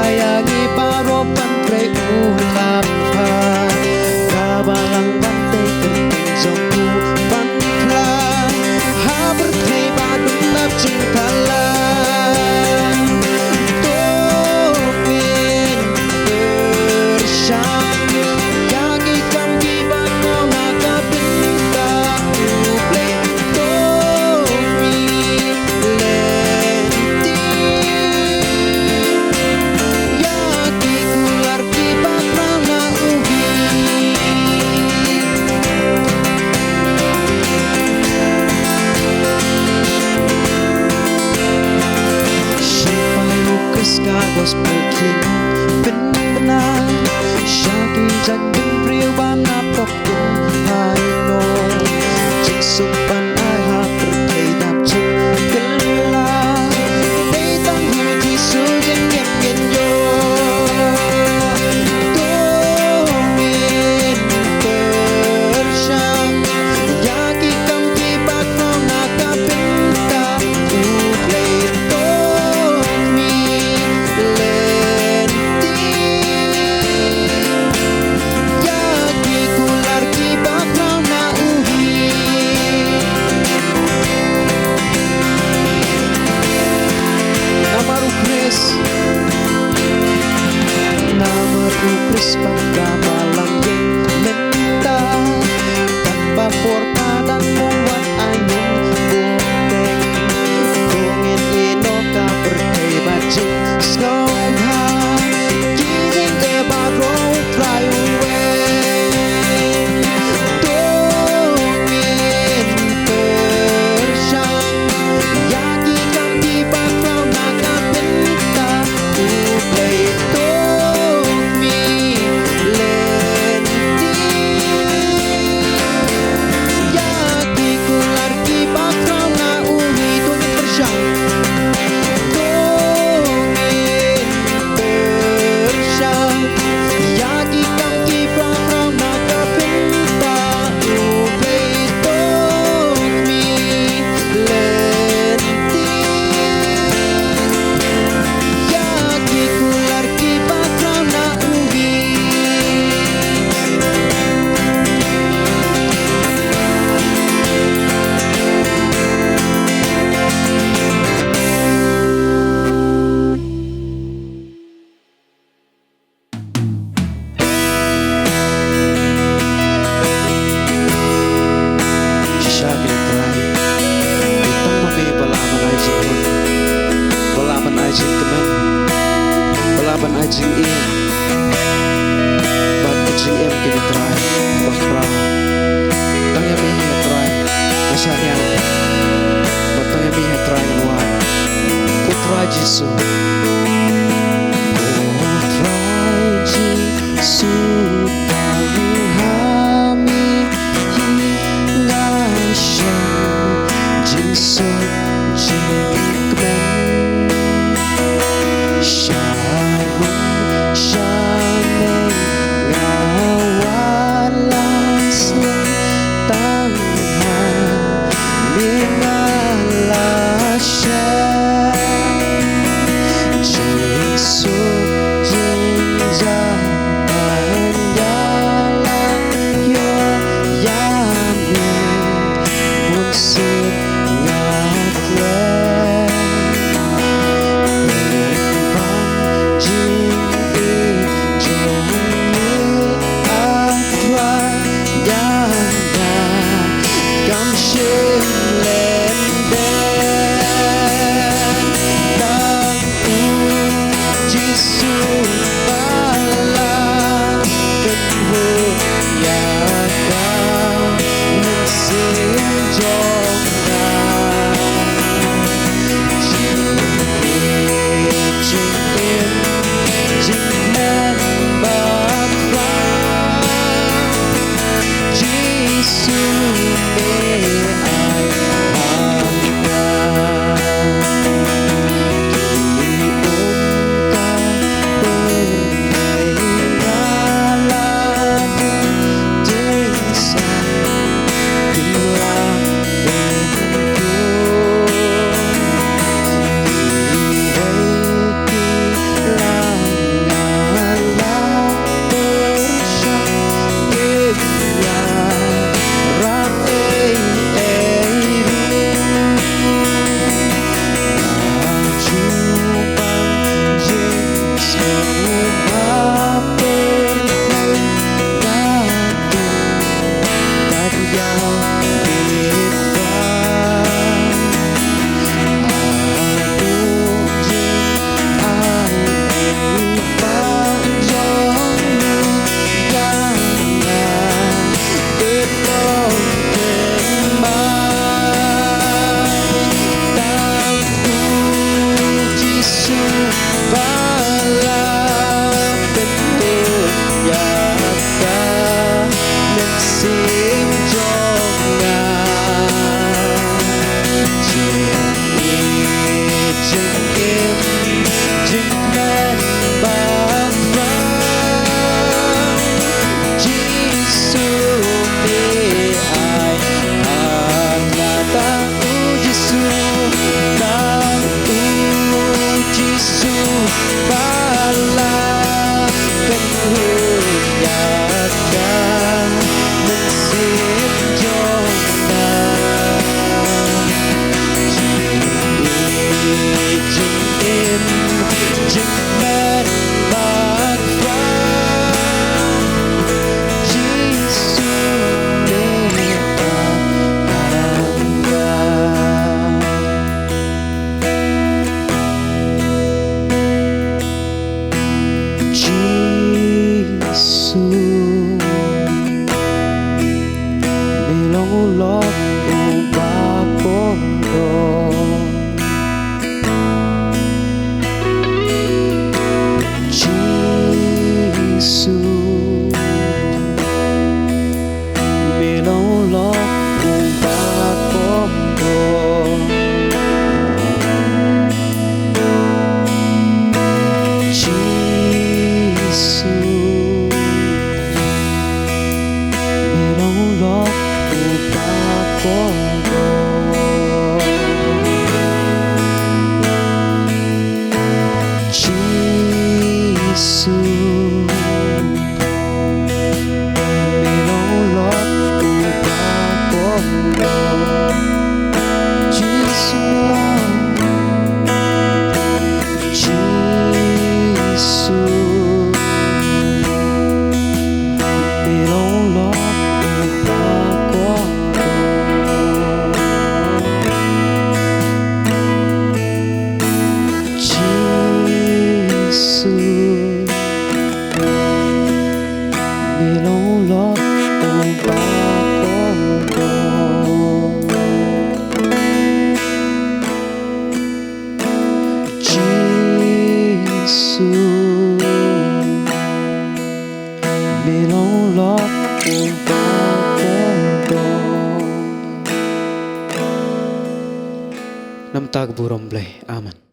Bayagi baro pantre ulam pa Kabarang bantai kerting zongku pantla Haber tei badung nap jengkalan Topin bersang Yagi kambi bano naga bintang Uble tomi lenti Yagi kular di bakrana ubi Siapa lukis kagos peking benar Syaki jakin priu banap tokung hai no Jik sumpan ai ha pertei dap jik gela Dei tang hu ti su jen yep gen yo Tongin bersang Yaki kam ki bakno naka benta Uplay tomi lenti Yaki kular ki bakno na uhi Namaru Chris pagkamalang yang menta Tanpa porta dan membuat angin punteng Kungin ino ka berkei bajing skongha Giving the barrow fly away Tongin bersang Yaki kambi bakrau naga benta Uplay tomi lenti Yaki kular ki bakrau na uhi Tongin bersang Tongin bersang Yaki kambi bakrau naga benta Uplay tomi lenti Yaki kular ki bakrau na uhi Syaki trai Itong mami balaban ay jikun Balaban ay jik kemen Balaban ay jing in Bat jing em kini trai Bakra Tang yami he trai Masyanya Bat tang yami he trai Nuan Putra Jisu Putra Jisu Tanghami Hingga Shem Jisu Jingmen Sharun Shameng Ngawalas Tanghan Mingalasya Jisu Jingzang Panjalan Yo Yamin Munsur Ngaklen Bang Jingin Jongin Atwan Yanda Kamshim Lenden Tang Jisu Balang Kenhu Yaga Mensin Jongga Jingin Jingmen Bakra Jisu Me Ai Hanga Di Umka Giêsu vì lâu lót cùng ta có đồ Giêsu vì lâu lót cùng ta có đồ Giêsu Bilong lót cùng ta có đồ Nam ta burong blay. Amen.